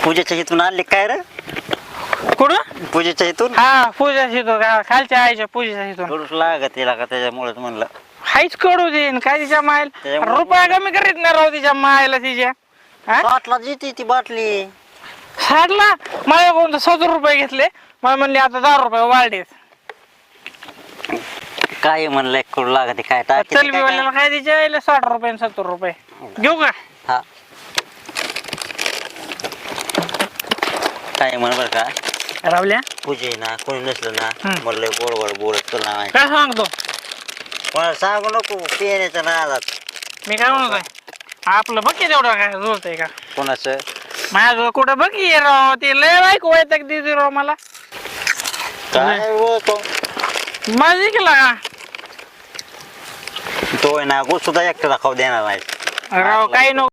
पूजेच्या इथून आणले काय रे? कुठं? पूजेच्या इथून हा पूजा शितो खालच्या आईच्या पूजेच्या शितो कडूच लागत तिला का त्याच्यामुळेच म्हणलं. हायच कडू देईन काय तिच्या मायला त्याच्यामुळे- रुपया कमी करीत नाही राहू तिच्या मायला तिच्या हा? बाटला जिती ती बाटली. साठला मला कोणतं 70 रुपये घेतले मला म्हणले आता 10 रुपये वाढेत. काय म्हणलं कडू लागत काय टाकी चलबीवाल्याला काय तिच्या आईला 60 रुपये आणि 70 रुपये घेऊ का? हा काय म्हण बर का रावल्या पूजे ना कोणी नसलं ना हम्म. म्हणलं गोड बोलत तुला नाही काय सांगतो कोणाला सांगू नको पिण्याच्या नादात. मी काय म्हणतोय आपलं बघ की तेवढं काय जुळतंय का कोणाचं माझ्याजवळ कुठं बघ की राव ते लय बाईक वैताग देते राव मला काय बोलतो माझी केला का तो आहे ना गो सुद्धा एकट्याला खाऊ देणार नाही. राव काही नको